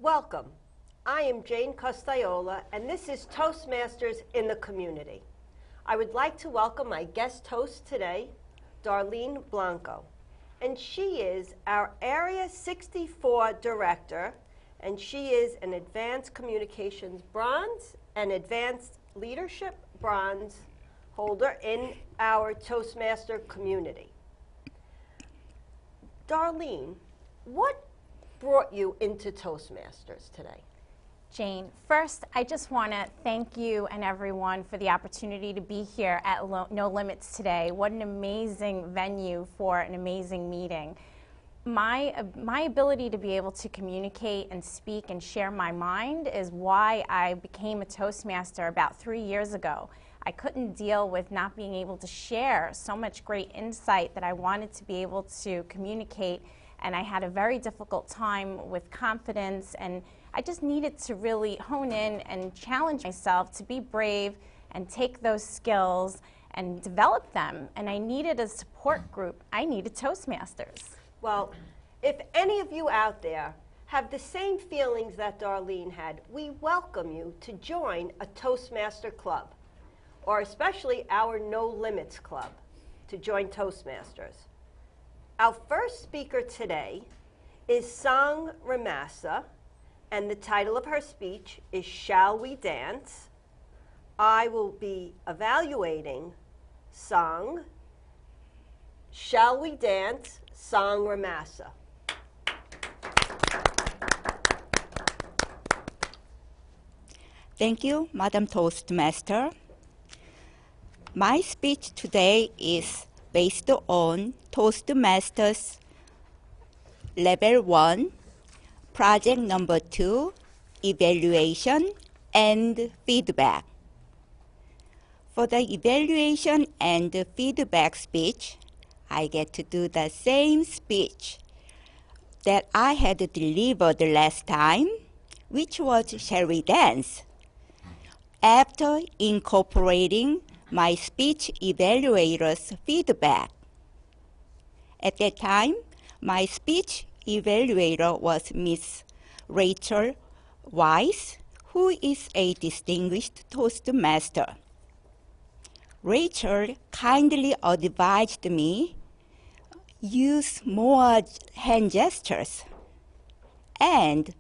Welcome. I am Jane Costaiola, and this is Toastmasters in the Community. I would like to welcome my guest host today, Darlene Blanco. And she is our Area 64 Director, and she is an Advanced Communications Bronze and Advanced Leadership Bronze holder in our Toastmaster community. Darlene, what brought you into Toastmasters today? Jane, first, I just want to thank you and everyone for the opportunity to be here at No Limits today. What an amazing venue for an amazing meeting. My ability to be able to communicate and speak and share my mind is why I became a Toastmaster about 3 years ago. I couldn't deal with not being able to share so much great insight that I wanted to be able to communicate, and I had a very difficult time with confidence, and I just needed to really hone in and challenge myself to be brave and take those skills and develop them. And I needed a support group. I needed Toastmasters. Well, if any of you out there have the same feelings that Darlene had, we welcome you to join a Toastmaster club, or especially our No Limits Club, to join Toastmasters. Our first speaker today is Sang Ramasa, and the title of her speech is Shall We Dance? I will be evaluating Sang. Shall We Dance? Sang Ramasa. Thank you, Madam Toastmaster. My speech today is based on Toastmasters Level 1, Project number 2, Evaluation and Feedback. For the evaluation and feedback speech, I get to do the same speech that I had delivered last time, which was Shall We Dance? After incorporating my speech evaluator's feedback. At that time, my speech evaluator was Miss Rachel Weiss, who is a distinguished Toastmaster. Rachel kindly advised me use more hand gestures and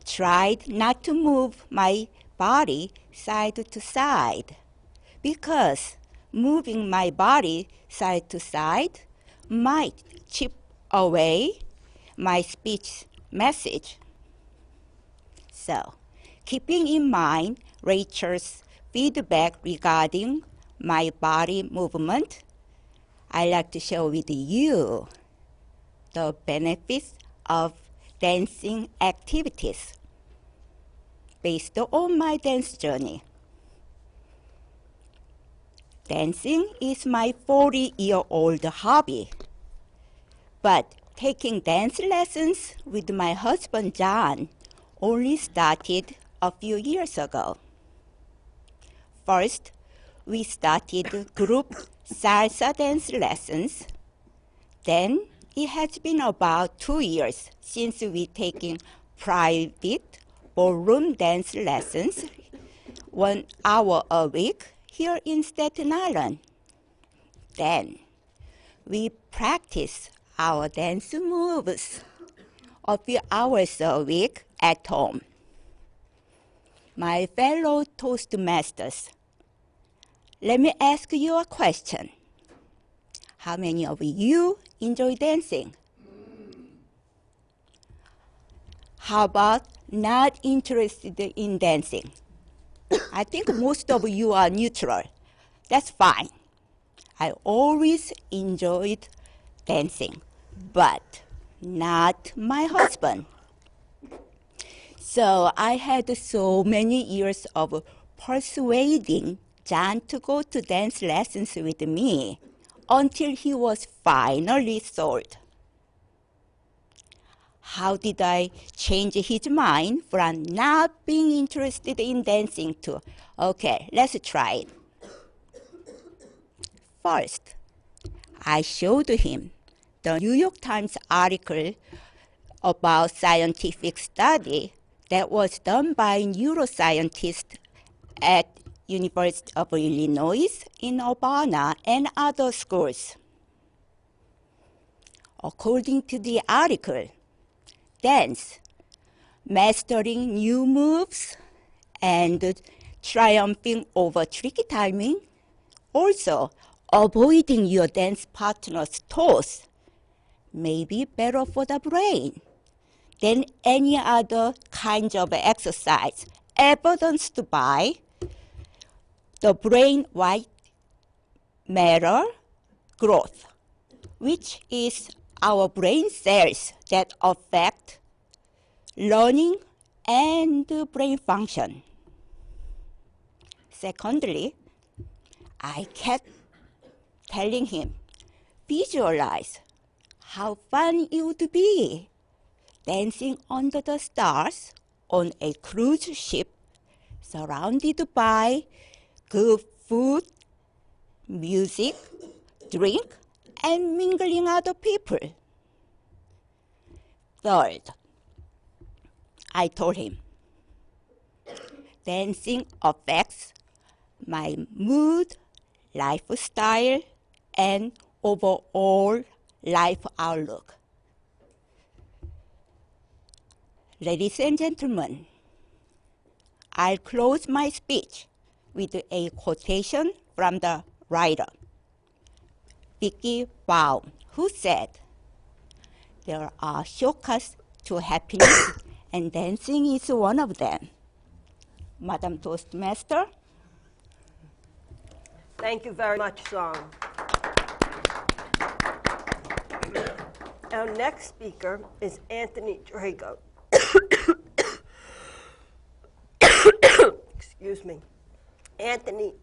tried not to move my body side to side, because moving my body side to side might chip away my speech message. So, keeping in mind Rachel's feedback regarding my body movement, I'd like to share with you the benefits of dancing activities based on my dance journey. Dancing is my 40-year-old hobby, but taking dance lessons with my husband John only started a few years ago. First, we started group salsa dance lessons. Then, it has been about 2 years since we've taken private ballroom dance lessons, 1 hour a week, here in Staten Island. Then, we practice our dance moves a few hours a week at home. My fellow Toastmasters, let me ask you a question. How many of you enjoy dancing? How about not interested in dancing? I think most of you are neutral. That's fine. I always enjoyed dancing, but not my husband. So I had so many years of persuading John to go to dance lessons with me until he was finally sold. How did I change his mind from not being interested in dancing to, okay, let's try it? First, I showed him the New York Times article about scientific study that was done by neuroscientists at University of Illinois in Urbana and other schools. According to the article, dance, mastering new moves, and triumphing over tricky timing, also avoiding your dance partner's toes, may be better for the brain than any other kind of exercise evidenced by the brain white matter growth, which is our brain cells that affect learning and brain function. Secondly, I kept telling him, visualize how fun it would be dancing under the stars on a cruise ship surrounded by good food, music, drink, and mingling other people. Third, I told him, dancing affects my mood, lifestyle, and overall life outlook. Ladies and gentlemen, I'll close my speech with a quotation from the writer, Vicky Baum, who said, "There are shortcuts to happiness, and dancing is one of them." Madam Toastmaster. Thank you very much, Song. Our next speaker is Anthony Drago. Excuse me. Anthony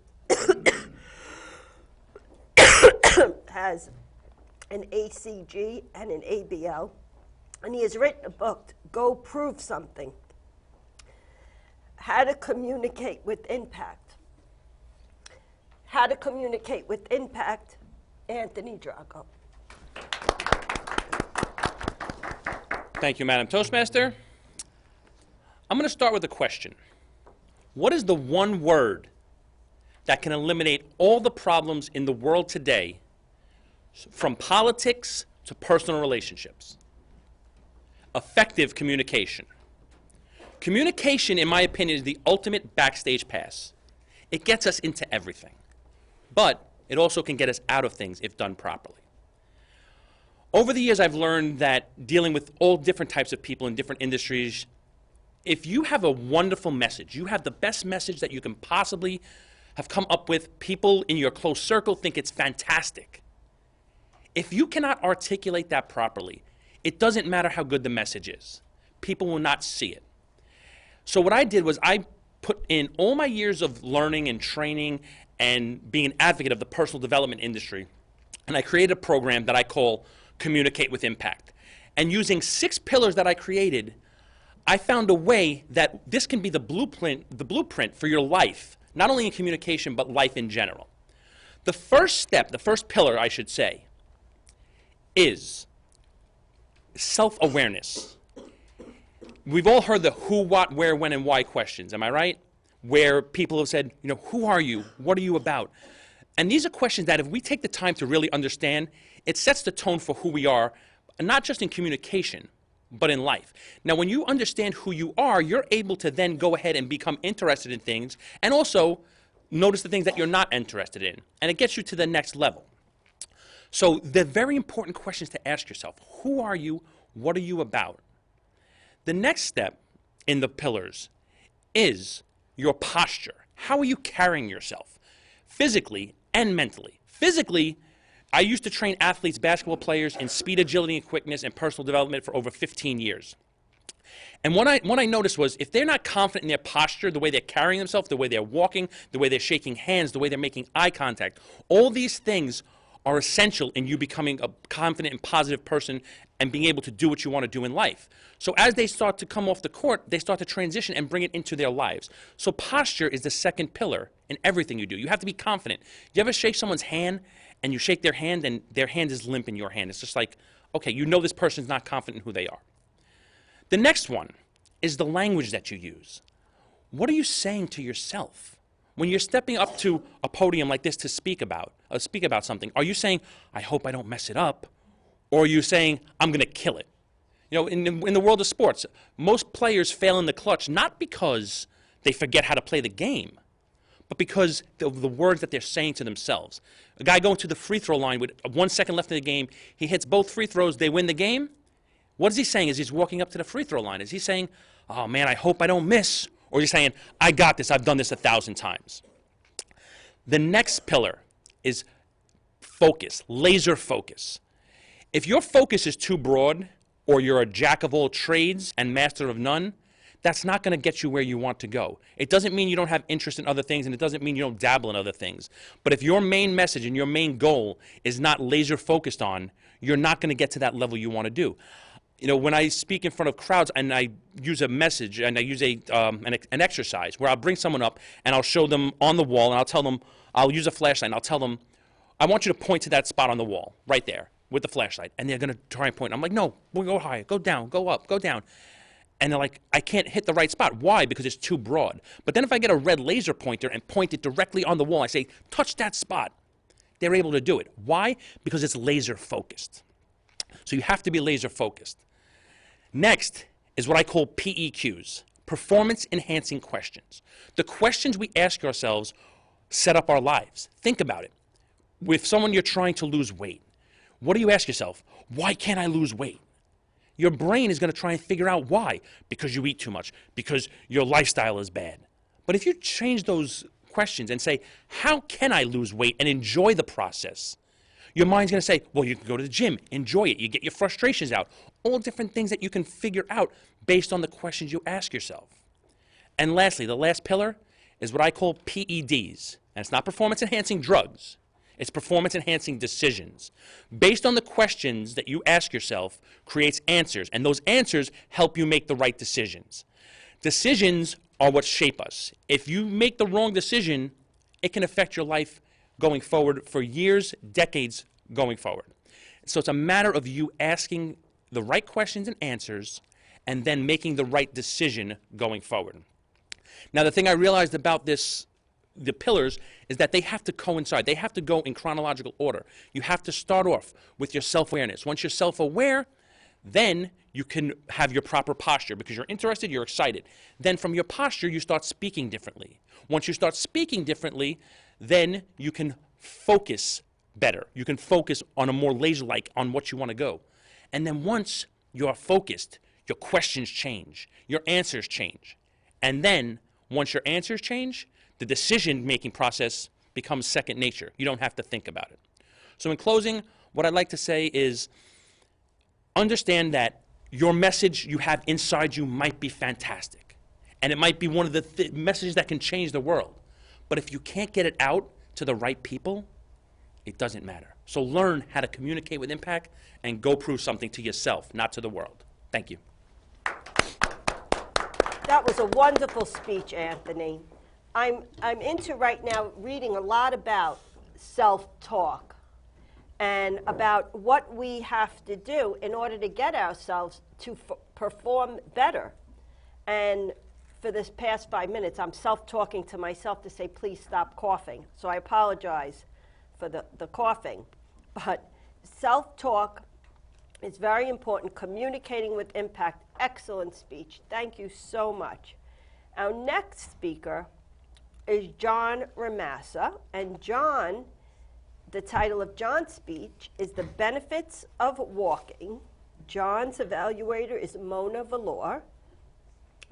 has an ACG and an ABL, and he has written a book, Go Prove Something, How to Communicate with Impact. How to Communicate with Impact, Anthony Drago. Thank you, Madam Toastmaster. I'm going to start with a question. What is the one word that can eliminate all the problems in the world today, from politics to personal relationships? Effective communication. Communication, in my opinion, is the ultimate backstage pass. It gets us into everything, but it also can get us out of things if done properly. Over the years, I've learned that dealing with all different types of people in different industries, if you have a wonderful message, you have the best message that you can possibly have come up with, people in your close circle think it's fantastic. If you cannot articulate that properly, it doesn't matter how good the message is. People will not see it. So what I did was I put in all my years of learning and training and being an advocate of the personal development industry, and I created a program that I call Communicate with Impact. And using 6 pillars that I created, I found a way that this can be the blueprint for your life, not only in communication, but life in general. The first step, the first pillar, I should say, is self-awareness. We've all heard the who, what, where, when, and why questions, am I right? Where people have said, who are you? What are you about? And these are questions that if we take the time to really understand, it sets the tone for who we are, not just in communication, but in life. Now, when you understand who you are, you're able to then go ahead and become interested in things and also notice the things that you're not interested in. And it gets you to the next level. So the very important questions to ask yourself: who are you? What are you about? The next step in the pillars is your posture. How are you carrying yourself, physically and mentally? Physically, I used to train athletes, basketball players, in speed, agility, and quickness and personal development for over 15 years. And what I noticed was if they're not confident in their posture, the way they're carrying themselves, the way they're walking, the way they're shaking hands, the way they're making eye contact, all these things are essential in you becoming a confident and positive person and being able to do what you want to do in life. So as they start to come off the court, they start to transition and bring it into their lives. So posture is the second pillar in everything you do. You have to be confident. Do you ever shake someone's hand and you shake their hand and their hand is limp in your hand? It's just like, okay, this person's not confident in who they are. The next one is the language that you use. What are you saying to yourself? When you're stepping up to a podium like this to speak about something, are you saying, I hope I don't mess it up? Or are you saying, I'm going to kill it? You know, in the world of sports, most players fail in the clutch not because they forget how to play the game, but because of the words that they're saying to themselves. A guy going to the free throw line with 1 second left in the game, he hits both free throws, they win the game. What is he saying as he's walking up to the free throw line? Is he saying, oh man, I hope I don't miss? Or is he saying, I got this, I've done this 1,000 times? The next pillar is focus, laser focus. If your focus is too broad, or you're a jack of all trades and master of none, that's not going to get you where you want to go. It doesn't mean you don't have interest in other things, and it doesn't mean you don't dabble in other things. But if your main message and your main goal is not laser focused on, you're not going to get to that level you want to do. You know, when I speak in front of crowds and I use a message and I use an exercise where I'll bring someone up and I'll show them on the wall and I'll tell them, I'll use a flashlight and I'll tell them, I want you to point to that spot on the wall, right there, with the flashlight. And they're going to try and point. I'm like, no, we'll go higher, go down, go up, go down. And they're like, I can't hit the right spot. Why? Because it's too broad. But then if I get a red laser pointer and point it directly on the wall, I say, touch that spot. They're able to do it. Why? Because it's laser focused. So you have to be laser focused. Next is what I call PEQs, performance enhancing questions. The questions we ask ourselves set up our lives. Think about it. With someone you're trying to lose weight, what do you ask yourself? Why can't I lose weight? Your brain is going to try and figure out why. Because you eat too much, because your lifestyle is bad. But if you change those questions and say, how can I lose weight and enjoy the process? Your mind's going to say, well, you can go to the gym, enjoy it, you get your frustrations out. All different things that you can figure out based on the questions you ask yourself. And lastly, the last pillar is what I call PEDs. And it's not performance-enhancing drugs. It's performance-enhancing decisions. Based on the questions that you ask yourself creates answers, and those answers help you make the right decisions. Decisions are what shape us. If you make the wrong decision, it can affect your life going forward for years, decades going forward. So it's a matter of you asking the right questions and answers and then making the right decision going forward. Now, the thing I realized about the pillars, is that they have to coincide. They have to go in chronological order. You have to start off with your self-awareness. Once you're self-aware, then you can have your proper posture because you're interested, you're excited. Then from your posture, you start speaking differently. Once you start speaking differently, then you can focus better. You can focus on a more laser-like on what you want to go. And then once you're focused, your questions change, your answers change. And then once your answers change, the decision-making process becomes second nature. You don't have to think about it. So in closing, what I'd like to say is understand that your message you have inside you might be fantastic. And it might be one of the messages that can change the world. But if you can't get it out to the right people, it doesn't matter. So learn how to communicate with impact and go prove something to yourself, not to the world. Thank you. That was a wonderful speech, Anthony. I'm into right now reading a lot about self-talk and about what we have to do in order to get ourselves to perform better. And for this past 5 minutes, I'm self-talking to myself to say, please stop coughing. So I apologize for the coughing. But self-talk is very important. Communicating with impact, excellent speech. Thank you so much. Our next speaker is John Ramassa. And John, the title of John's speech is The Benefits of Walking. John's evaluator is Mona Valor.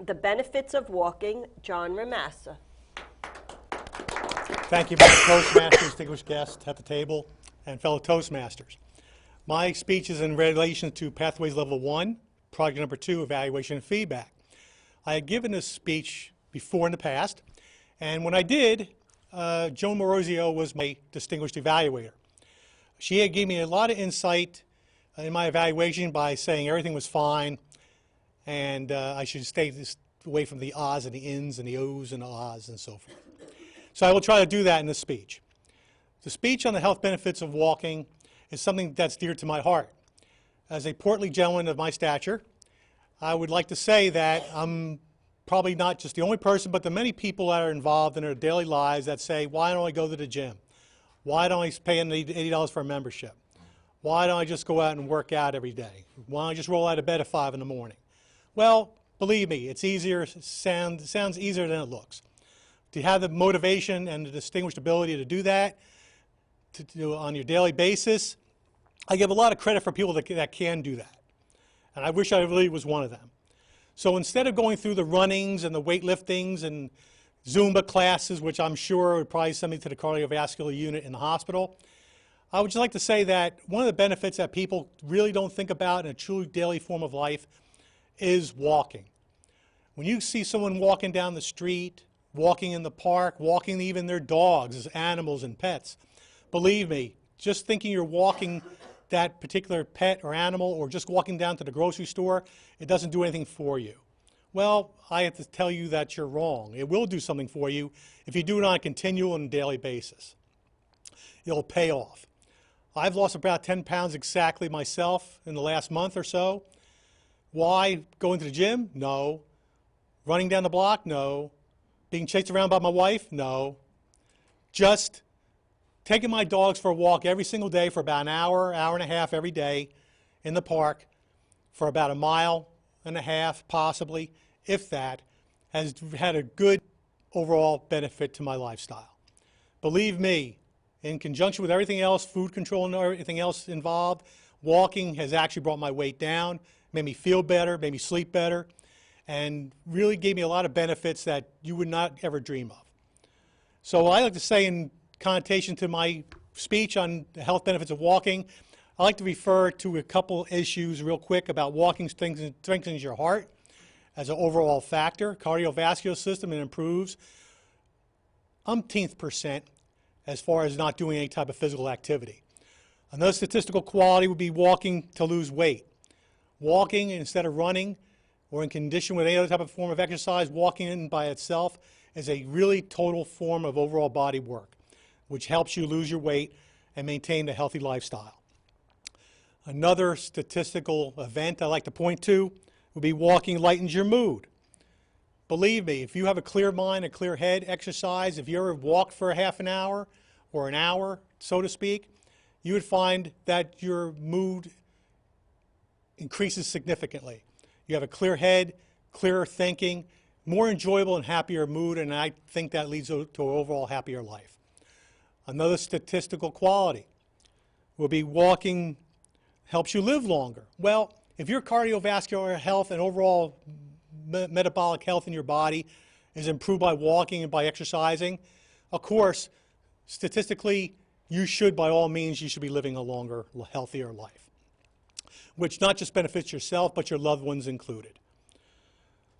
The Benefits of Walking, John Ramassa. Thank you, Madam Toastmaster, distinguished guests at the table, and fellow Toastmasters. My speech is in relation to Pathways Level 1, Project Number 2, Evaluation and Feedback. I had given this speech before in the past, and when I did, Joan Morozio was my distinguished evaluator. She had given me a lot of insight in my evaluation by saying everything was fine, and I should stay away from the ahs and the ins and the ohs and the ahs and so forth. So I will try to do that in this speech. The speech on the health benefits of walking is something that's dear to my heart. As a portly gentleman of my stature, I would like to say that I'm probably not just the only person, but the many people that are involved in their daily lives that say, why don't I go to the gym? Why don't I pay $80 for a membership? Why don't I just go out and work out every day? Why don't I just roll out of bed at 5 in the morning? Well, believe me, it's easier, sounds easier than it looks. To have the motivation and the distinguished ability to do that to do on your daily basis, I give a lot of credit for people that can do that. And I wish I really was one of them. So instead of going through the runnings and the weightliftings and Zumba classes, which I'm sure would probably send me to the cardiovascular unit in the hospital, I would just like to say that one of the benefits that people really don't think about in a true daily form of life is walking. When you see someone walking down the street, walking in the park, walking even their dogs as animals and pets, believe me, just thinking you're walking that particular pet or animal or just walking down to the grocery store, it doesn't do anything for you. Well, I have to tell you that you're wrong. It will do something for you if you do it on a continual and daily basis. It'll pay off. I've lost about 10 pounds exactly myself in the last month or so. Why? Going to the gym? No. Running down the block? No. Being chased around by my wife? No. Just taking my dogs for a walk every single day for about an hour, hour and a half every day in the park for about a mile and a half, possibly, if that, has had a good overall benefit to my lifestyle. Believe me, in conjunction with everything else, food control and everything else involved, walking has actually brought my weight down, made me feel better, made me sleep better, and really gave me a lot of benefits that you would not ever dream of. So I like to say in connotation to my speech on the health benefits of walking, I like to refer to a couple issues real quick about walking strengthens your heart as an overall factor, cardiovascular system, and improves umpteenth percent as far as not doing any type of physical activity. Another statistical quality would be walking to lose weight. Walking instead of running or in condition with any other type of form of exercise, walking in by itself is a really total form of overall body work, which helps you lose your weight and maintain a healthy lifestyle. Another statistical event I like to point to would be walking lightens your mood. Believe me, if you have a clear mind, a clear head, exercise, if you ever walked for a half an hour or an hour, so to speak, you would find that your mood increases significantly. You have a clear head, clearer thinking, more enjoyable and happier mood, and I think that leads to an overall happier life. Another statistical quality will be walking helps you live longer. Well, if your cardiovascular health and overall metabolic health in your body is improved by walking and by exercising, of course, statistically, you should, by all means, you should be living a longer, healthier life, which not just benefits yourself, but your loved ones included.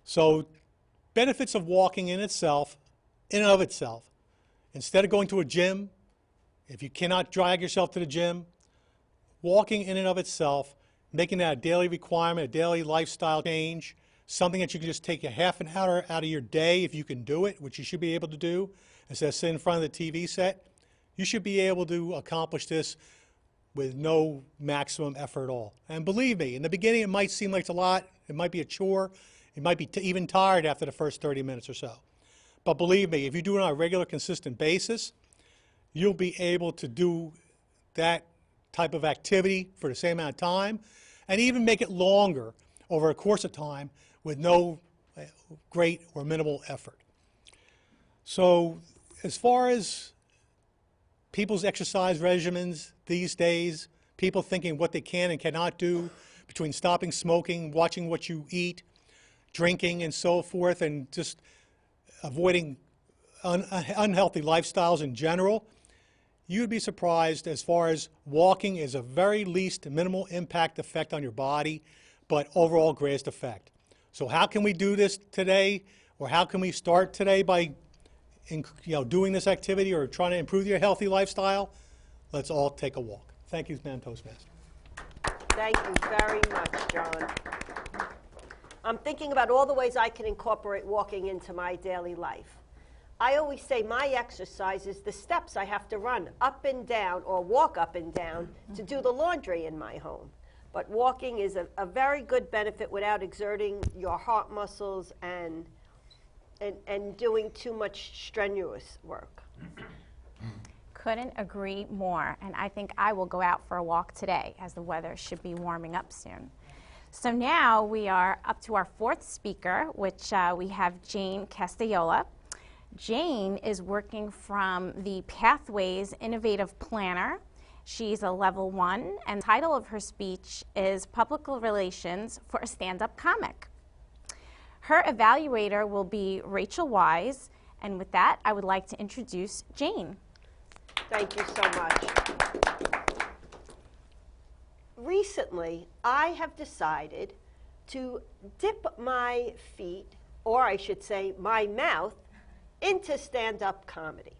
So benefits of walking in itself, in and of itself, instead of going to a gym, if you cannot drag yourself to the gym, walking in and of itself, making that a daily requirement, a daily lifestyle change, something that you can just take a half an hour out of your day if you can do it, which you should be able to do, instead of sitting in front of the TV set, you should be able to accomplish this with no maximum effort at all. And believe me, in the beginning it might seem like it's a lot, it might be a chore, it might be even tired after the first 30 minutes or so. But believe me, if you do it on a regular, consistent basis, you'll be able to do that type of activity for the same amount of time and even make it longer over a course of time with no great or minimal effort. So as far as people's exercise regimens these days, people thinking what they can and cannot do between stopping smoking, watching what you eat, drinking and so forth, and just avoiding unhealthy lifestyles in general, you'd be surprised as far as walking is a very least minimal impact effect on your body, but overall greatest effect. So how can we do this today, or how can we start today by doing this activity or trying to improve your healthy lifestyle? Let's all take a walk. Thank you, Madam Toastmaster. Thank you very much, John. I'm thinking about all the ways I can incorporate walking into my daily life. I always say my exercise is the steps I have to run up and down or walk up and down to do the laundry in my home. But walking is a very good benefit without exerting your heart muscles and doing too much strenuous work. Couldn't agree more. And I think I will go out for a walk today, as the weather should be warming up soon. So now we are up to our fourth speaker, which we have Jane Castaiola. Jane is working from the Pathways Innovative Planner. She's a level 1, and the title of her speech is Public Relations for a Stand-Up Comic. Her evaluator will be Rachel Wise, and with that, I would like to introduce Jane. Thank you so much. Recently, I have decided to dip my feet, or I should say my mouth, into stand-up comedy.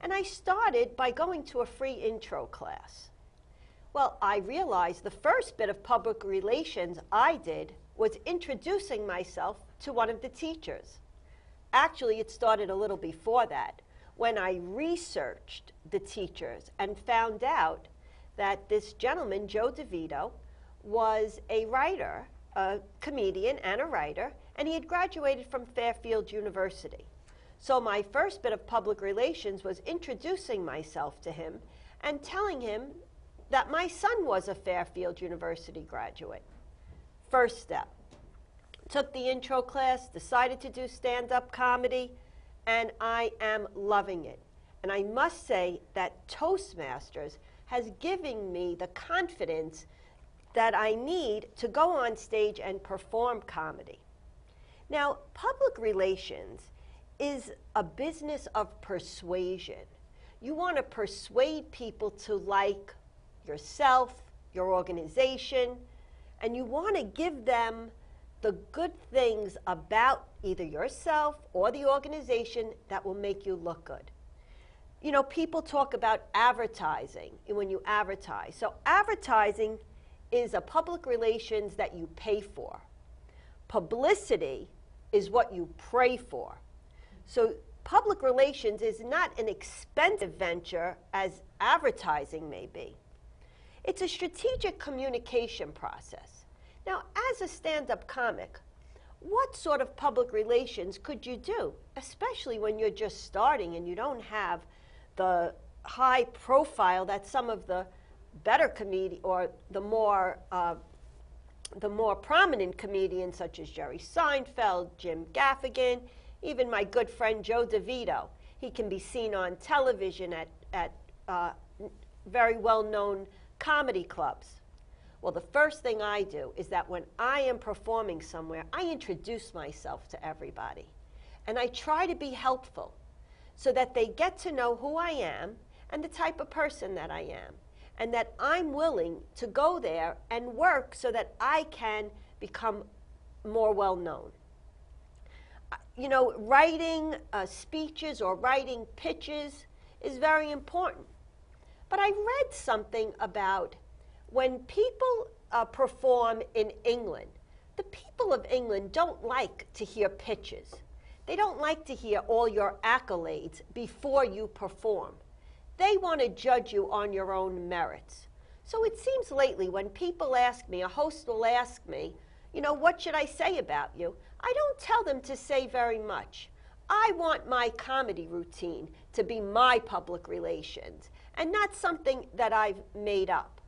And I started by going to a free intro class. Well, I realized the first bit of public relations I did was introducing myself to one of the teachers. Actually, it started a little before that, when I researched the teachers and found out that this gentleman, Joe DeVito, was a writer, a comedian and a writer, and he had graduated from Fairfield University. So my first bit of public relations was introducing myself to him and telling him that my son was a Fairfield University graduate. First step. Took the intro class, decided to do stand-up comedy, and I am loving it. And I must say that Toastmasters has given me the confidence that I need to go on stage and perform comedy. Now, public relations is a business of persuasion. You want to persuade people to like yourself, your organization, and you want to give them the good things about either yourself or the organization that will make you look good. You know, people talk about advertising when you advertise. So advertising is a public relations that you pay for. Publicity is what you pray for. So public relations is not an expensive venture as advertising may be. It's a strategic communication process. Now, as a stand-up comic, what sort of public relations could you do, especially when you're just starting and you don't have the high profile that some of the better comedians or the more prominent comedians such as Jerry Seinfeld, Jim Gaffigan, even my good friend Joe DeVito. He can be seen on television at very well-known comedy clubs. Well, the first thing I do is that when I am performing somewhere, I introduce myself to everybody. And I try to be helpful so that they get to know who I am and the type of person that I am. And that I'm willing to go there and work so that I can become more well-known. You know, writing speeches or writing pitches is very important. But I read something about when people perform in England, the people of England don't like to hear pitches. They don't like to hear all your accolades before you perform. They want to judge you on your own merits. So it seems lately when people ask me, a host will ask me, you know, what should I say about you? I don't tell them to say very much. I want my comedy routine to be my public relations and not something that I've made up.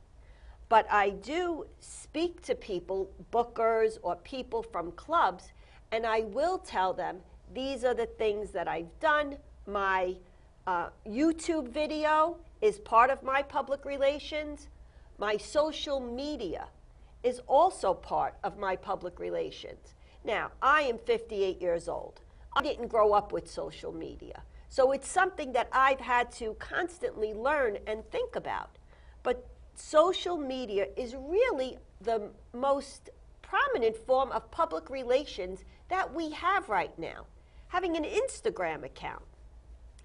But I do speak to people, bookers or people from clubs, and I will tell them these are the things that I've done. My YouTube video is part of my public relations. My social media is also part of my public relations. Now, I am 58 years old. I didn't grow up with social media. So it's something that I've had to constantly learn and think about. But social media is really the most prominent form of public relations that we have right now. Having an Instagram account,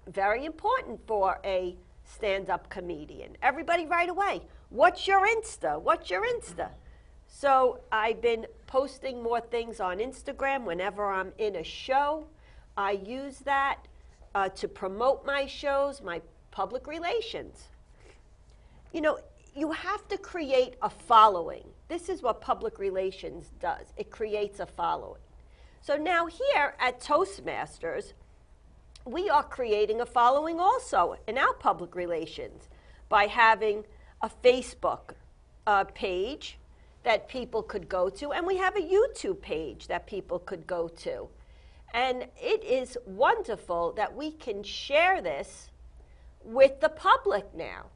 very important for a stand-up comedian. Everybody right away, what's your Insta? What's your Insta? So I've been posting more things on Instagram whenever I'm in a show. I use that to promote my shows, my public relations. You know, you have to create a following. This is what public relations does. It creates a following. So now here at Toastmasters, we are creating a following also in our public relations by having a Facebook page that people could go to, and we have a YouTube page that people could go to. And it is wonderful that we can share this with the public now.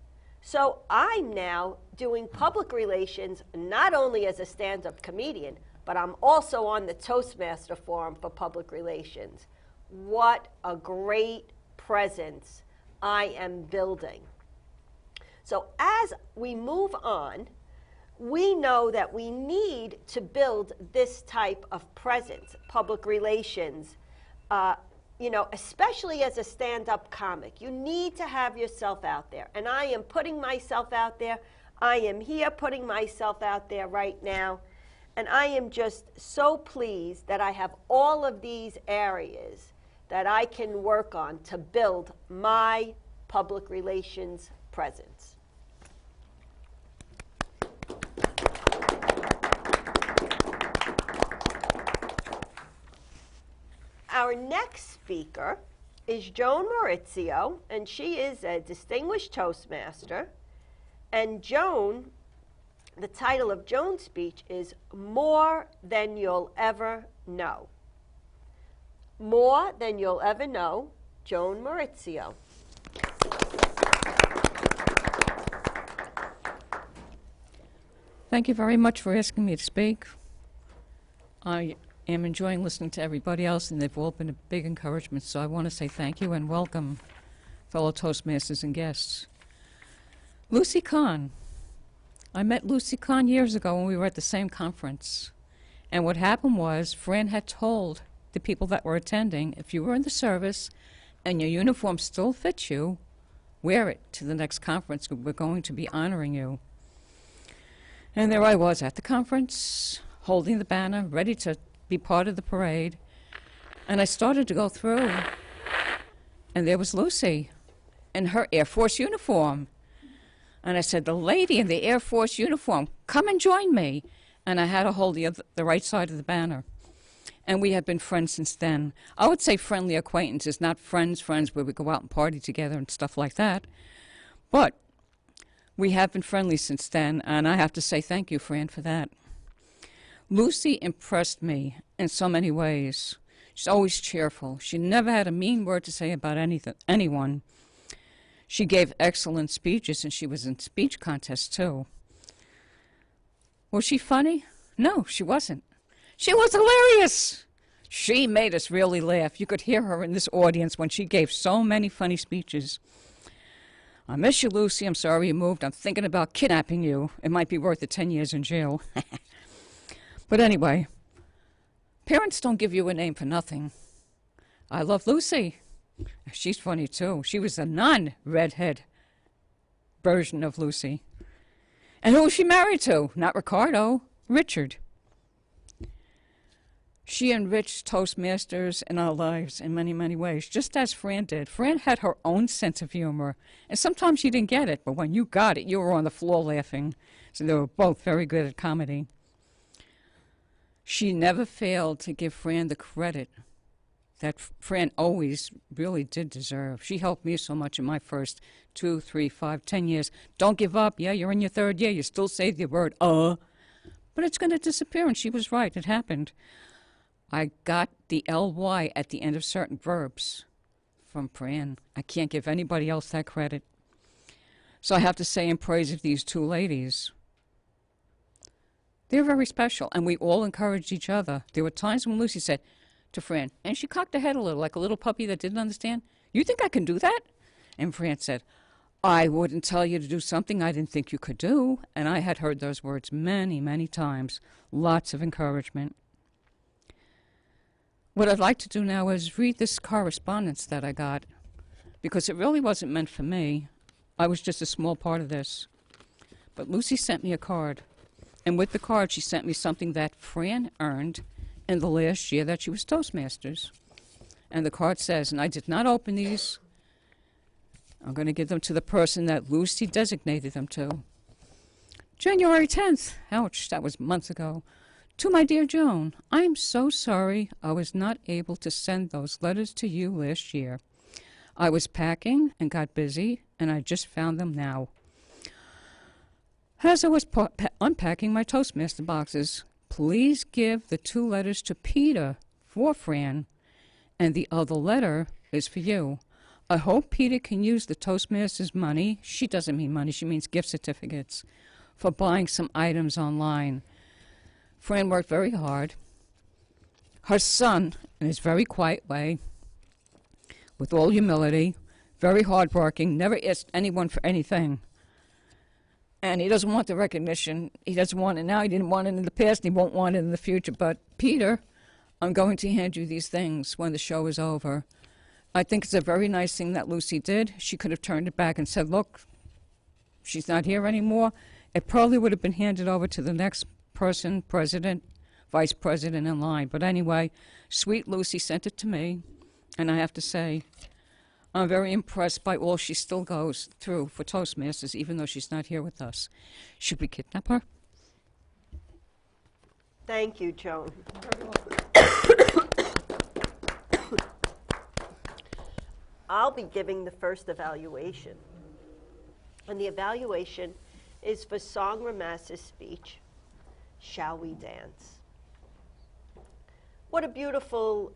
So I'm now doing public relations not only as a stand-up comedian, but I'm also on the Toastmaster Forum for Public Relations. What a great presence I am building. So as we move on, we know that we need to build this type of presence, public relations, especially as a stand-up comic. You need to have yourself out there. And I am putting myself out there. I am here putting myself out there right now. And I am just so pleased that I have all of these areas that I can work on to build my public relations presence. Our next speaker is Joan Maurizio, and she is a distinguished Toastmaster. And Joan, the title of Joan's speech is More Than You'll Ever Know. More Than You'll Ever Know, Joan Maurizio. Thank you very much for asking me to speak. I am enjoying listening to everybody else, and they've all been a big encouragement, so I want to say thank you and welcome fellow Toastmasters and guests. Lucy Kahn. I met Lucy Kahn years ago when we were at the same conference. And what happened was, Fran had told the people that were attending, if you were in the service and your uniform still fits you, wear it to the next conference. We're going to be honoring you. And there I was at the conference, holding the banner, ready to be part of the parade. And I started to go through, and there was Lucy in her Air Force uniform. And I said, the lady in the Air Force uniform, come and join me. And I had to hold the right side of the banner. And we have been friends since then. I would say friendly acquaintances, not friends where we go out and party together and stuff like that. But we have been friendly since then, and I have to say thank you, Fran, for that. Lucy impressed me in so many ways. She's always cheerful. She never had a mean word to say about anyone. She gave excellent speeches, and she was in speech contests, too. Was she funny? No, she wasn't. She was hilarious. She made us really laugh. You could hear her in this audience when she gave so many funny speeches. I miss you, Lucy. I'm sorry you moved. I'm thinking about kidnapping you. It might be worth the 10 years in jail. But anyway, parents don't give you a name for nothing. I love Lucy. She's funny, too. She was a non-redhead version of Lucy. And who was she married to? Not Ricardo, Richard. She enriched Toastmasters in our lives in many, many ways, just as Fran did. Fran had her own sense of humor, and sometimes you didn't get it, but when you got it, you were on the floor laughing. So they were both very good at comedy. She never failed to give Fran the credit that Fran always really did deserve. She helped me so much in my first 2, 3, 5, 10 years. Don't give up. Yeah, you're in your 3rd year. You still say the word, but it's going to disappear, and she was right. It happened. I got the ly at the end of certain verbs from Fran. I can't give anybody else that credit. So I have to say in praise of these 2 ladies, they're very special, and we all encouraged each other. There were times when Lucy said to Fran, and she cocked her head a little, like a little puppy that didn't understand, "You think I can do that?" And Fran said, "I wouldn't tell you to do something I didn't think you could do." And I had heard those words many, many times. Lots of encouragement. What I'd like to do now is read this correspondence that I got, because it really wasn't meant for me. I was just a small part of this. But Lucy sent me a card, and with the card she sent me something that Fran earned in the last year that she was Toastmasters. And the card says, and I did not open these, I'm going to give them to the person that Lucy designated them to. January 10th. Ouch, that was months ago. To my dear Joan, I'm so sorry I was not able to send those letters to you last year. I was packing and got busy, and I just found them now. As I was unpacking my Toastmaster boxes, please give the 2 letters to Peter for Fran, and the other letter is for you. I hope Peter can use the Toastmasters money, she doesn't mean money, she means gift certificates, for buying some items online. Fran worked very hard. Her son, in his very quiet way, with all humility, very hardworking, never asked anyone for anything. And he doesn't want the recognition. He doesn't want it now. He didn't want it in the past. And he won't want it in the future. But Peter, I'm going to hand you these things when the show is over. I think it's a very nice thing that Lucy did. She could have turned it back and said, look, she's not here anymore. It probably would have been handed over to the next person, president, vice president in line. But anyway, sweet Lucy sent it to me. And I have to say, I'm very impressed by all she still goes through for Toastmasters, even though she's not here with us. Should we kidnap her? Thank you, Joan. I'll be giving the first evaluation. And the evaluation is for Song Ramas's speech, Shall We Dance? What a beautiful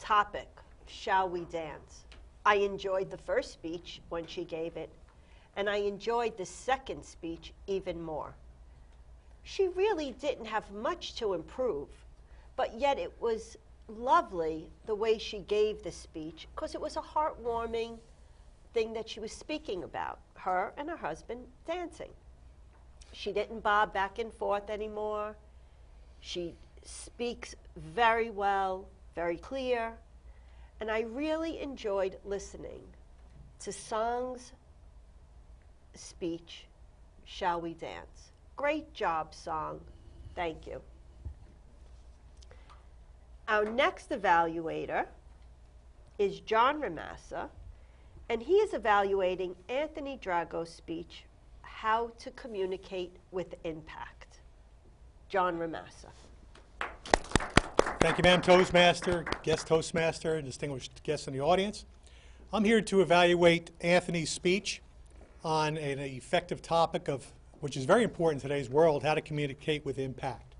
topic, Shall We Dance? I enjoyed the first speech when she gave it, and I enjoyed the second speech even more. She really didn't have much to improve, but yet it was lovely the way she gave the speech, because it was a heartwarming thing that she was speaking about, her and her husband dancing. She didn't bob back and forth anymore. She speaks very well, very clear. And I really enjoyed listening to Song's speech, Shall We Dance? Great job, Song. Thank you. Our next evaluator is John Ramassa, and he is evaluating Anthony Drago's speech, How to Communicate with Impact. John Ramassa. Thank you, Madam Toastmaster, guest Toastmaster, and distinguished guests in the audience. I'm here to evaluate Anthony's speech on an effective topic of, which is very important in today's world, how to communicate with impact.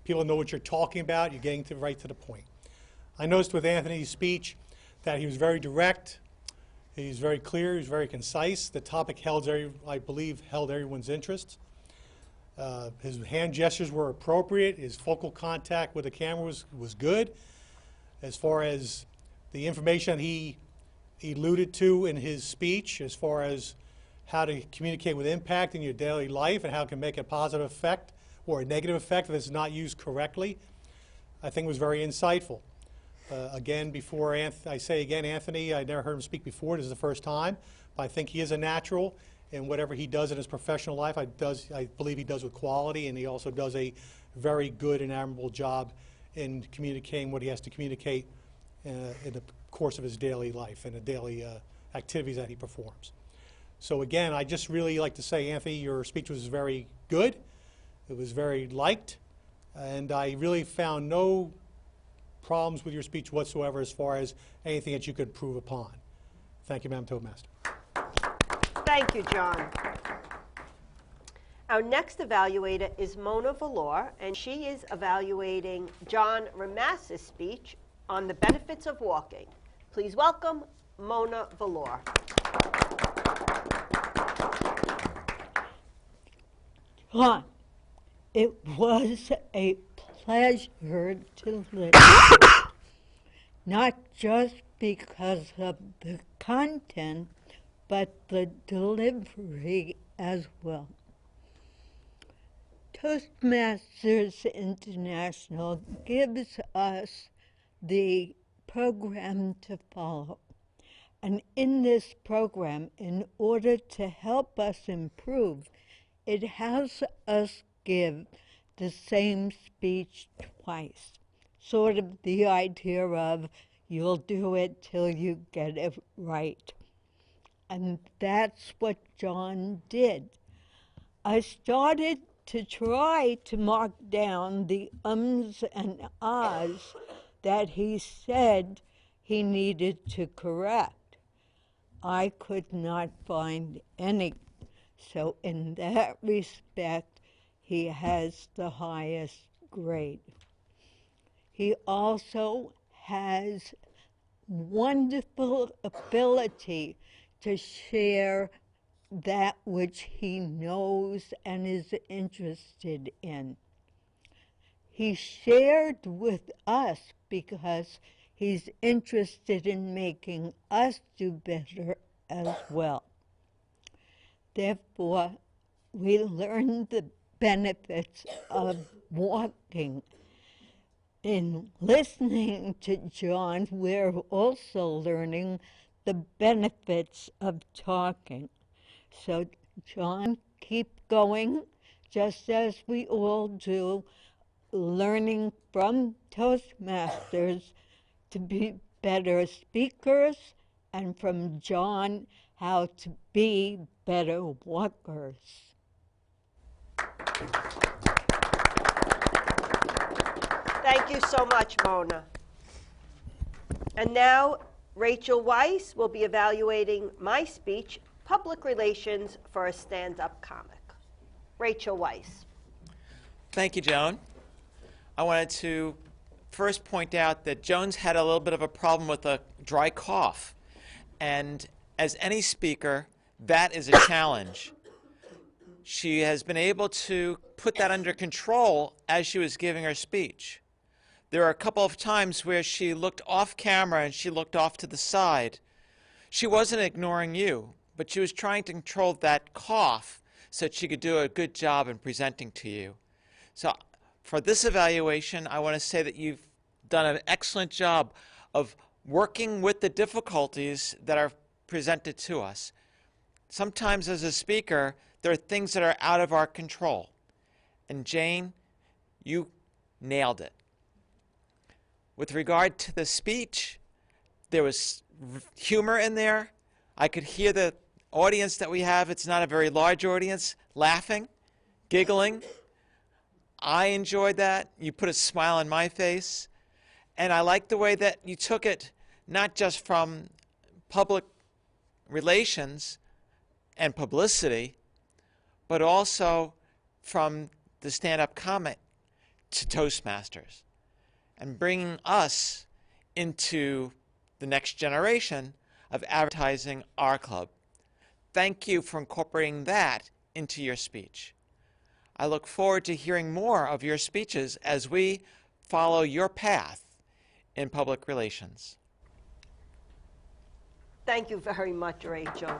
People know what you're talking about, you're getting right to the point. I noticed with Anthony's speech that he was very direct, he's very clear, he's very concise. The topic I believe, held everyone's interest. His hand gestures were appropriate. His focal contact with the camera was good. As far as the information he alluded to in his speech, as far as how to communicate with impact in your daily life and how it can make a positive effect or a negative effect if it's not used correctly, I think was very insightful. Again, Anthony, I never heard him speak before. This is the first time. But I think he is a natural. And whatever he does in his professional life, I believe he does with quality, and he also does a very good and admirable job in communicating what he has to communicate in the course of his daily life and the daily activities that he performs. So again, I just really like to say, Anthony, your speech was very good. It was very liked, and I really found no problems with your speech whatsoever as far as anything that you could improve upon. Thank you, Madam Toastmaster. Thank you, John. Our next evaluator is Mona Valor, and she is evaluating John Ramassa's speech on the benefits of walking. Please welcome Mona Valor. John, it was a pleasure to listen, not just because of the content, but the delivery as well. Toastmasters International gives us the program to follow. And in this program, in order to help us improve, it has us give the same speech twice. Sort of the idea of you'll do it till you get it right. And that's what John did. I started to try to mark down the ums and ahs that he said he needed to correct. I could not find any. So in that respect, he has the highest grade. He also has wonderful ability to share that which he knows and is interested in. He shared with us because he's interested in making us do better as well. Therefore, we learn the benefits of walking. In listening to John, we're also learning the benefits of talking. So, John, keep going, just as we all do, learning from Toastmasters to be better speakers, and from John, how to be better walkers. Thank you so much, Mona. And now, Rachel Weiss will be evaluating my speech, Public Relations for a Stand-Up Comic. Rachel Weiss. Thank you, Joan. I wanted to first point out that Joan's had a little bit of a problem with a dry cough. And as any speaker, that is a challenge. She has been able to put that under control as she was giving her speech. There are a couple of times where she looked off camera and she looked off to the side. She wasn't ignoring you, but she was trying to control that cough so that she could do a good job in presenting to you. So for this evaluation, I want to say that you've done an excellent job of working with the difficulties that are presented to us. Sometimes as a speaker, there are things that are out of our control. And Jane, you nailed it. With regard to the speech, there was humor in there. I could hear the audience that we have. It's not a very large audience, laughing, giggling. I enjoyed that. You put a smile on my face. And I like the way that you took it not just from public relations and publicity, but also from the stand-up comic to Toastmasters, and bringing us into the next generation of advertising our club. Thank you for incorporating that into your speech. I look forward to hearing more of your speeches as we follow your path in public relations. Thank you very much, Rachel.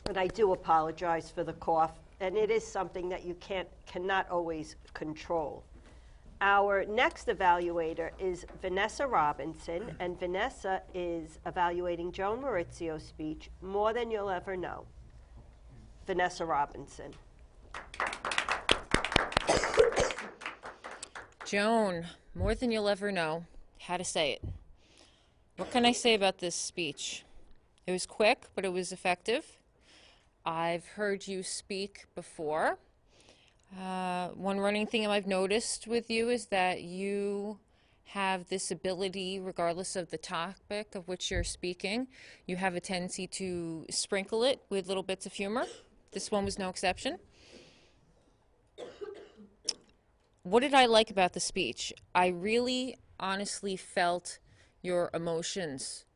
And I do apologize for the cough, and it is something that you cannot always control. Our next evaluator is Vanessa Robinson, and Vanessa is evaluating Joan Maurizio's speech, More Than You'll Ever Know. Vanessa Robinson. Joan, more than you'll ever know how to say it. What can I say about this speech? It was quick, but it was effective. I've heard you speak before. One running thing I've noticed with you is that you have this ability, regardless of the topic of which you're speaking, you have a tendency to sprinkle it with little bits of humor. This one was no exception. What did I like about the speech? I really honestly felt your emotions.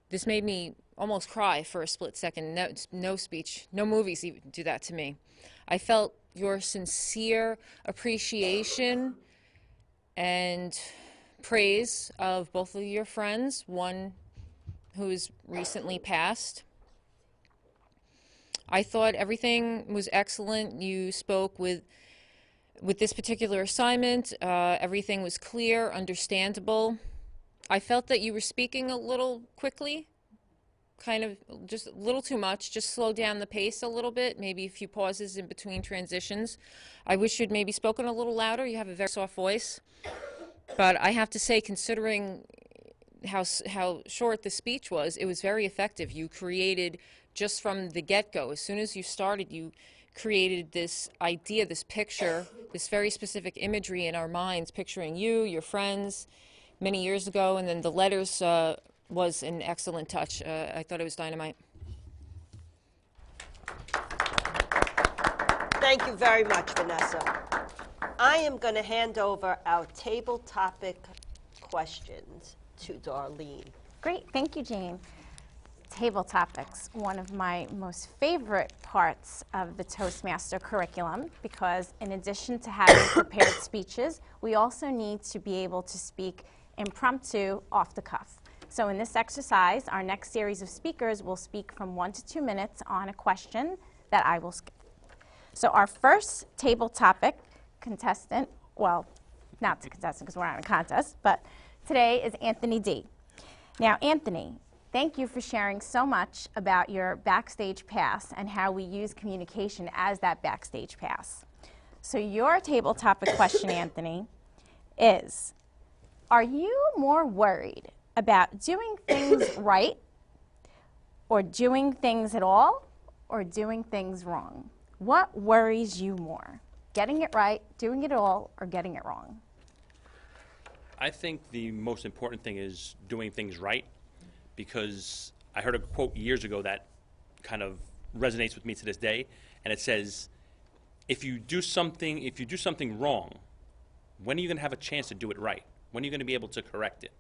This made me almost cry for a split second. No speech, no movies even do that to me. I felt your sincere appreciation and praise of both of your friends, one who's recently passed. I thought everything was excellent. You spoke with this particular assignment. Everything was clear, understandable. I felt that you were speaking a little quickly, kind of just a little too much. Just slow down the pace a little bit, maybe a few pauses in between transitions. I wish you'd maybe spoken a little louder. You have a very soft voice. But I have to say, considering how short the speech was, it was very effective. You created just from the get-go. As soon as you started, you created this idea, this picture, this very specific imagery in our minds, picturing you, your friends, many years ago, and then the letters was an excellent touch. I thought it was dynamite. Thank you very much, Vanessa. I am going to hand over our table topic questions to Darlene. Great, thank you, Jane. Table topics, one of my most favorite parts of the Toastmaster curriculum, because in addition to having prepared speeches, we also need to be able to speak impromptu, off the cuff. So in this exercise, our next series of speakers will speak from 1 to 2 minutes on a question that I will skip. So our first table topic contestant, well, not the contestant because we're not in a contest, but today is Anthony D. Now, Anthony, thank you for sharing so much about your backstage pass and how we use communication as that backstage pass. So your table topic question, Anthony, is, are you more worried about doing things right, or doing things at all, or doing things wrong? What worries you more? Getting it right, doing it all, or getting it wrong? I think the most important thing is doing things right, because I heard a quote years ago that kind of resonates with me to this day, and it says, if you do something wrong, when are you going to have a chance to do it right? When are you going to be able to correct it?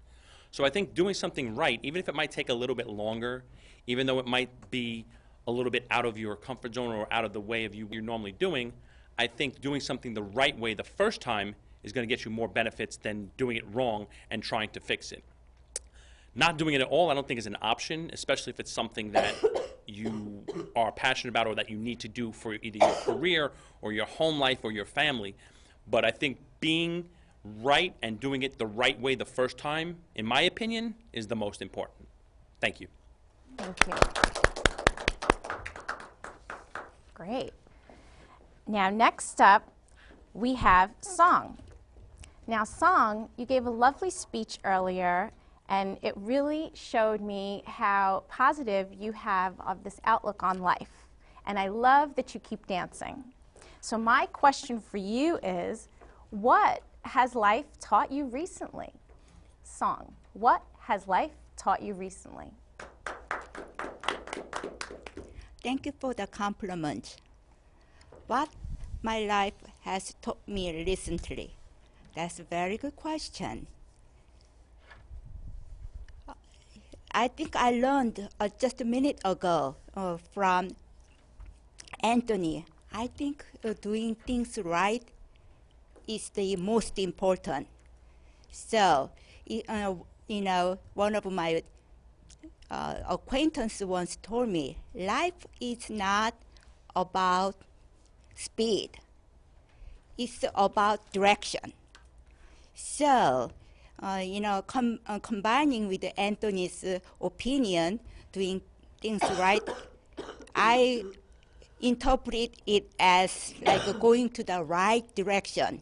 So I think doing something right, even if it might take a little bit longer, even though it might be a little bit out of your comfort zone or out of the way of you're normally doing, I think doing something the right way the first time is going to get you more benefits than doing it wrong and trying to fix it. Not doing it at all, I don't think is an option, especially if it's something that you are passionate about or that you need to do for either your career or your home life or your family. But I think being right and doing it the right way the first time, in my opinion, is the most important. Thank you. Thank you. Great. Now, next up, we have Song. Now, Song, you gave a lovely speech earlier, and it really showed me how positive you have of this outlook on life. And I love that you keep dancing. So my question for you is, what has life taught you recently? Song, what has life taught you recently? Thank you for the compliment. What my life has taught me recently? That's a very good question. I think I learned just a minute ago from Anthony. I think doing things right is the most important. So, one of my acquaintances once told me, life is not about speed. It's about direction. So, combining with Anthony's opinion, doing things right, I interpret it as like going to the right direction.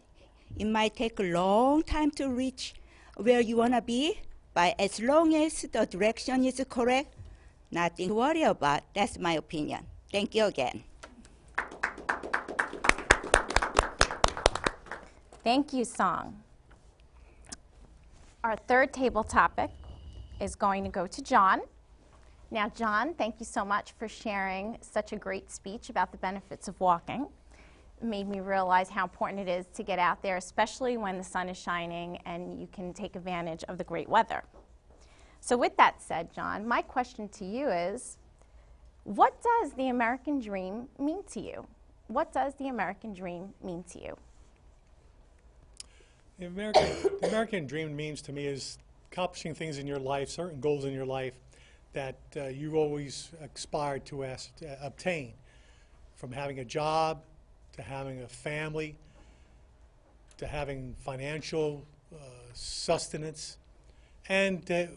It might take a long time to reach where you want to be, but as long as the direction is correct, nothing to worry about. That's my opinion. Thank you again. Thank you, Song. Our third table topic is going to go to John. Now, John, thank you so much for sharing such a great speech about the benefits of walking. It made me realize how important it is to get out there, especially when the sun is shining and you can take advantage of the great weather. So with that said, John, my question to you is, what does the American dream mean to you? What does the American dream mean to you? The American dream means to me is accomplishing things in your life, certain goals in your life that you always aspired to obtain, from having a job to having a family to having financial sustenance, and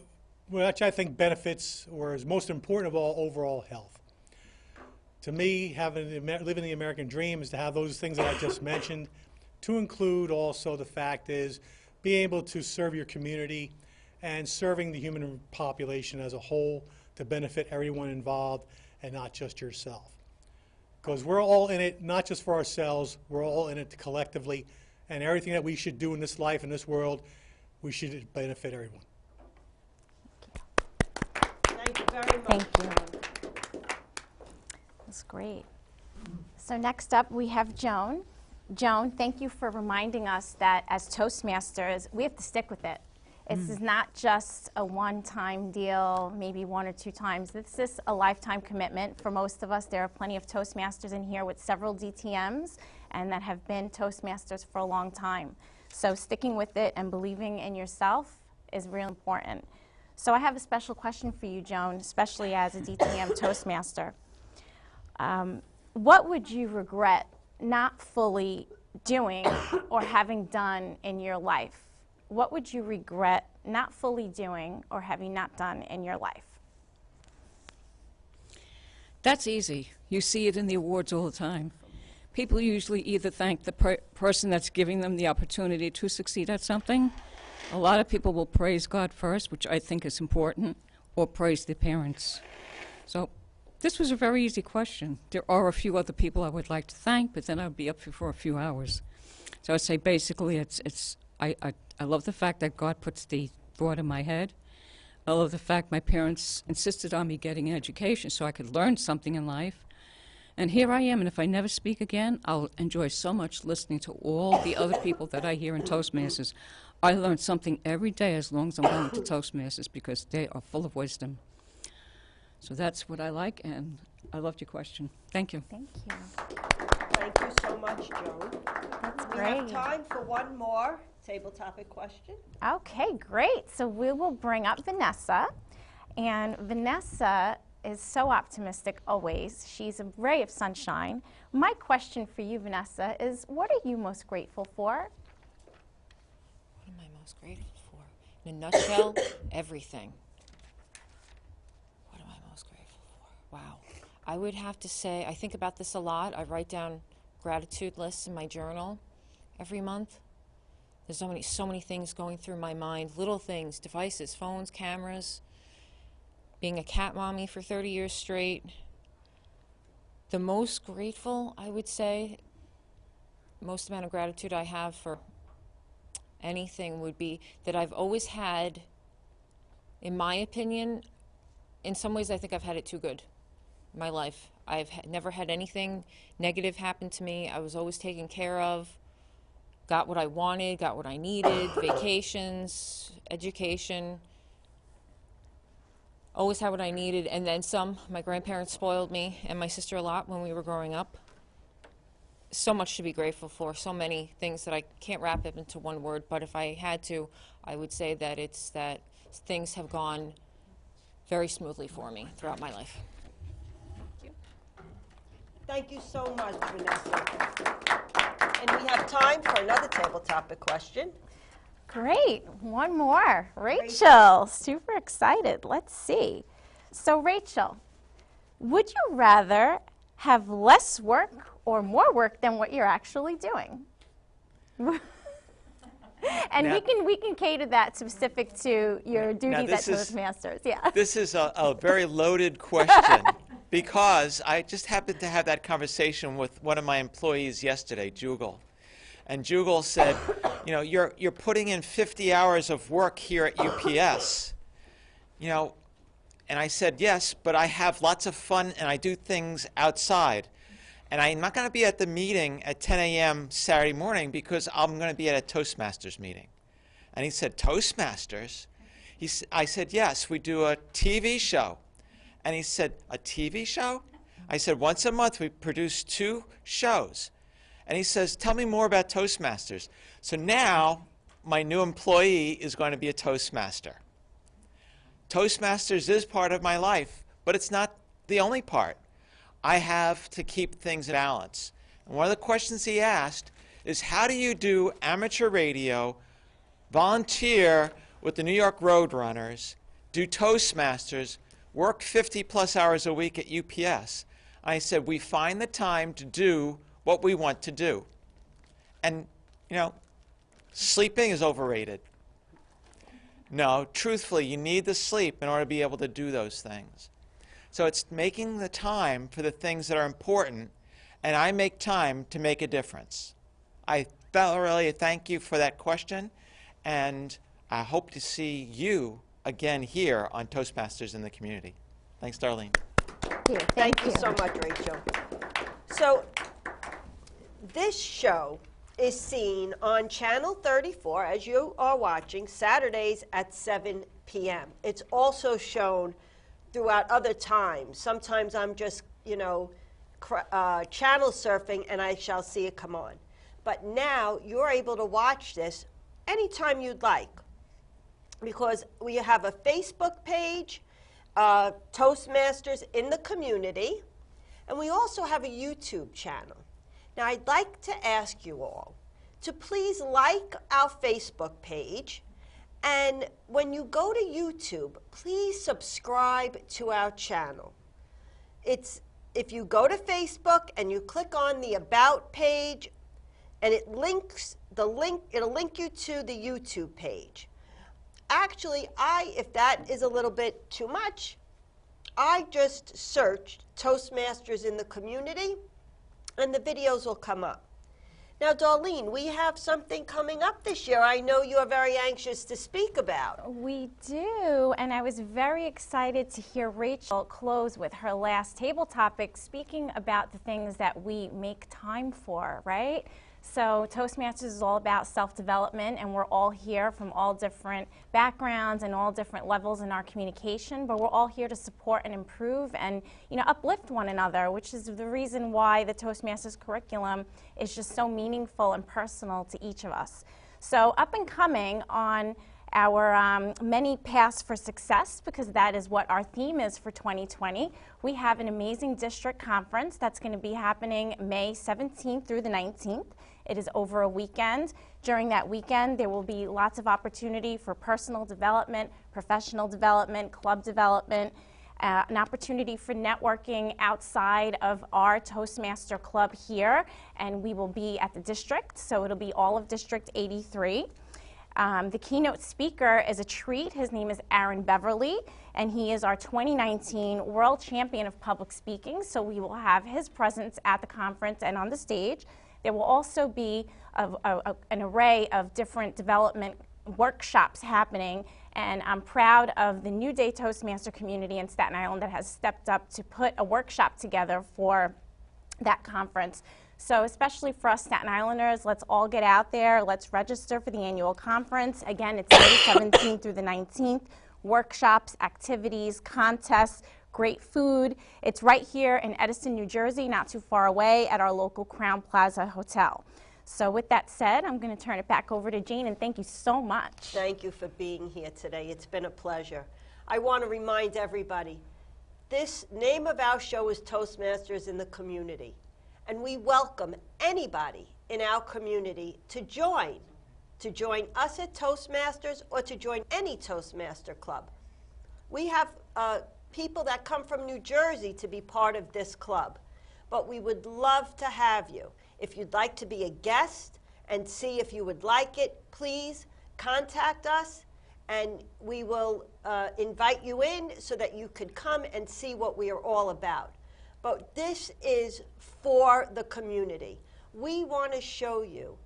which I think benefits, or is most important of all, overall health. To me, living the American dream is to have those things that I just mentioned, to include also the fact is being able to serve your community and serving the human population as a whole to benefit everyone involved, and not just yourself. Because we're all in it, not just for ourselves, we're all in it collectively, and everything that we should do in this life, in this world, we should benefit everyone. Thank you very much. Thank you. That's great. So next up, we have Joan. Joan, thank you for reminding us that as Toastmasters, we have to stick with it. This is not just a one-time deal, maybe 1 or 2 times. This is a lifetime commitment for most of us. There are plenty of Toastmasters in here with several DTMs and that have been Toastmasters for a long time. So sticking with it and believing in yourself is real important. So I have a special question for you, Joan, especially as a DTM Toastmaster. What would you regret not fully doing or having done in your life? What would you regret not fully doing or having not done in your life? That's easy. You see it in the awards all the time. People usually either thank the person that's giving them the opportunity to succeed at something. A lot of people will praise God first, which I think is important, or praise their parents. So this was a very easy question. There are a few other people I would like to thank, but then I would be up here for a few hours. So I'd say basically I love the fact that God puts the thought in my head. I love the fact my parents insisted on me getting an education so I could learn something in life. And here I am, and if I never speak again, I'll enjoy so much listening to all the other people that I hear in Toastmasters. I learn something every day as long as I'm going to Toastmasters because they are full of wisdom. So that's what I like, and I loved your question. Thank you. Thank you. Thank you so much, Joan. That's We great. have time for one more table topic question. Okay, great. So we will bring up Vanessa. And Vanessa is so optimistic always. She's a ray of sunshine. My question for you, Vanessa, is what are you most grateful for? What am I most grateful for? In a nutshell, everything. What am I most grateful for? Wow. I would have to say, I think about this a lot. I write down gratitude lists in my journal every month. There's so many things going through my mind, little things, devices, phones, cameras, being a cat mommy for 30 years straight. The most grateful, I would say, most amount of gratitude I have for anything would be that I've always had, in my opinion, in some ways I think I've had it too good in my life. I've never had anything negative happen to me. I was always taken care of, got what I wanted, got what I needed, vacations, education, always had what I needed, and then some. My grandparents spoiled me and my sister a lot when we were growing up. So much to be grateful for, so many things that I can't wrap up into one word, but if I had to, I would say that it's that things have gone very smoothly for me throughout my life. Thank you so much, Vanessa. And we have time for another table topic question. Great. One more. Rachel. Super excited. Let's see. So, Rachel, would you rather have less work or more work than what you're actually doing? And Now, we can cater that specific to your duties at this is- Toastmasters. Yeah. This is a very loaded question because I just happened to have that conversation with one of my employees yesterday, Jugal. And Jugal said, you know, you're putting in 50 hours of work here at UPS. You know, and I said, yes, but I have lots of fun and I do things outside. And I'm not going to be at the meeting at 10 a.m. Saturday morning because I'm going to be at a Toastmasters meeting. And he said, Toastmasters? I said, yes, we do a TV show. And he said, a TV show? I said, once a month we produce 2 shows. And he says, tell me more about Toastmasters. So now my new employee is going to be a Toastmaster. Toastmasters is part of my life, but it's not the only part. I have to keep things in balance. And one of the questions he asked is, how do you do amateur radio, volunteer with the New York Roadrunners, do Toastmasters, work 50-plus hours a week at UPS? I said, we find the time to do what we want to do. And, you know, sleeping is overrated. No, truthfully, you need the sleep in order to be able to do those things. So it's making the time for the things that are important, and I make time to make a difference. I thoroughly thank you for that question, and I hope to see you again here on Toastmasters in the community. Thanks, Darlene. Thank you so much, Rachel. So this show is seen on Channel 34, as you are watching, Saturdays at 7 p.m. It's also shown throughout other times. Sometimes I'm just, channel surfing and I shall see it come on. But now you're able to watch this anytime you'd like, because we have a Facebook page, Toastmasters in the community, and we also have a YouTube channel. Now, I'd like to ask you all to please like our Facebook page, and when you go to YouTube, please subscribe to our channel. If you go to Facebook and you click on the About page, and it'll link you to the YouTube page. Actually, if that is a little bit too much, I just searched Toastmasters in the community, and the videos will come up. Now, Darlene, we have something coming up this year I know you're very anxious to speak about. We do, and I was very excited to hear Rachel close with her last table topic, speaking about the things that we make time for, right? So Toastmasters is all about self-development, and we're all here from all different backgrounds and all different levels in our communication, but we're all here to support and improve and uplift one another, which is the reason why the Toastmasters curriculum is just so meaningful and personal to each of us. So up and coming on our many paths for success, because that is what our theme is for 2020. We have an amazing district conference that's going to be happening May 17th through the 19th. It is over a weekend. During that weekend, there will be lots of opportunity for personal development, professional development, club development, an opportunity for networking outside of our Toastmaster Club here, and we will be at the district, so it'll be all of District 83. The keynote speaker is a treat. His name is Aaron Beverly, and he is our 2019 World Champion of Public Speaking, so we will have his presence at the conference and on the stage. There will also be an array of different development workshops happening, and I'm proud of the New Day Toastmaster community in Staten Island that has stepped up to put a workshop together for that conference. So especially for us Staten Islanders, let's all get out there. Let's register for the annual conference. Again, it's May 17th through the 19th. Workshops, activities, contests, great food. It's right here in Edison, New Jersey, not too far away at our local Crown Plaza Hotel. So with that said, I'm going to turn it back over to Jane, and thank you so much. Thank you for being here today. It's been a pleasure. I want to remind everybody, this name of our show is Toastmasters in the Community. And we welcome anybody in our community to join us at Toastmasters or to join any Toastmaster club. We have people that come from New Jersey to be part of this club, but we would love to have you. If you'd like to be a guest and see if you would like it, please contact us, and we will invite you in so that you could come and see what we are all about. But this is for the community. We want to show you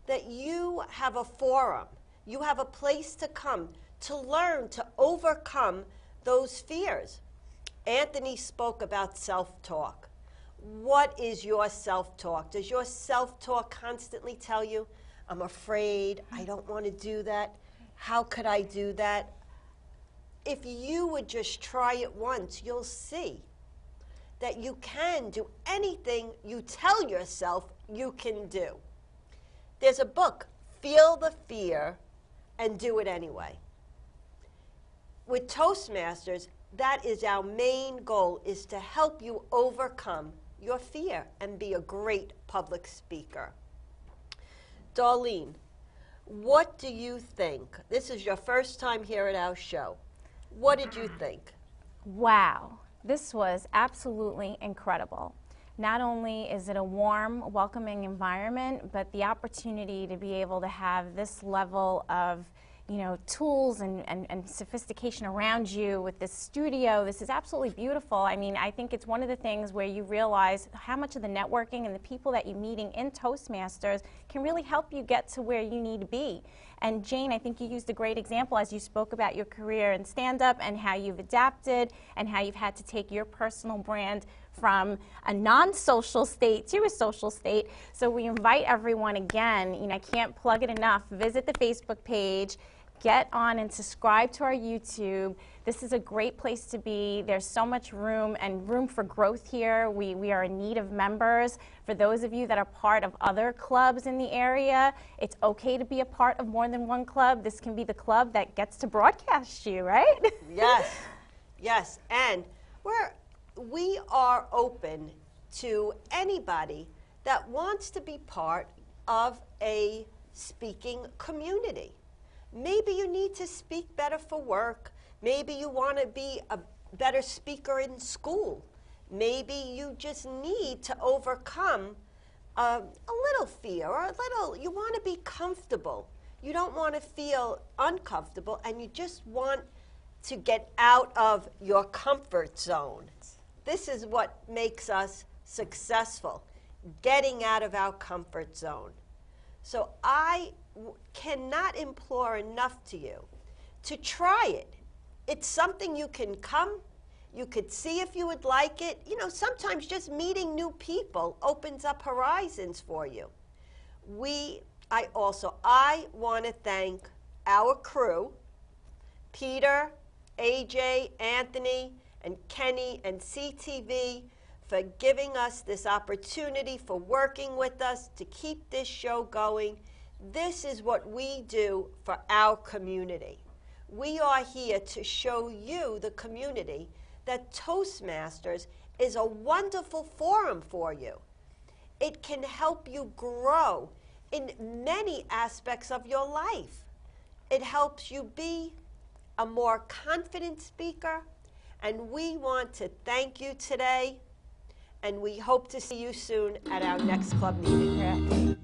that you have a forum, you have a place to come to learn to overcome those fears. Anthony spoke about self-talk. What is your self-talk? Does your self-talk constantly tell you, I'm afraid, I don't want to do that, how could I do that? If you would just try it once, you'll see that you can do anything you tell yourself you can do. There's a book, Feel the Fear and Do It Anyway. With Toastmasters, that is our main goal, is to help you overcome your fear and be a great public speaker. Darlene, what do you think? This is your first time here at our show. What did you think? Wow. This was absolutely incredible. Not only is it a warm, welcoming environment, but the opportunity to be able to have this level of tools and sophistication around you with this studio. This is absolutely beautiful. I mean, I think it's one of the things where you realize how much of the networking and the people that you're meeting in Toastmasters can really help you get to where you need to be. And Jane, I think you used a great example as you spoke about your career in stand-up and how you've adapted and how you've had to take your personal brand from a non-social state to a social state. So we invite everyone again, I can't plug it enough, visit the Facebook page, get on and subscribe to our YouTube. This is a great place to be. There's so much room and room for growth here. We are in need of members. For those of you that are part of other clubs in the area, it's okay to be a part of more than one club. This can be the club that gets to broadcast you, right? Yes, yes, and we are open to anybody that wants to be part of a speaking community. Maybe you need to speak better for work. Maybe you want to be a better speaker in school. Maybe you just need to overcome a little fear or you want to be comfortable. You don't want to feel uncomfortable and you just want to get out of your comfort zone. This is what makes us successful, getting out of our comfort zone. So I cannot implore enough to you to try it. It's something you can come, you could see if you would like it. Sometimes just meeting new people opens up horizons for you. I want to thank our crew, Peter, AJ, Anthony, and Kenny, and CTV for giving us this opportunity, for working with us to keep this show going. This is what we do for our community. We are here to show you, the community, that Toastmasters is a wonderful forum for you. It can help you grow in many aspects of your life. It helps you be a more confident speaker, and we want to thank you today, and we hope to see you soon at our next club meeting.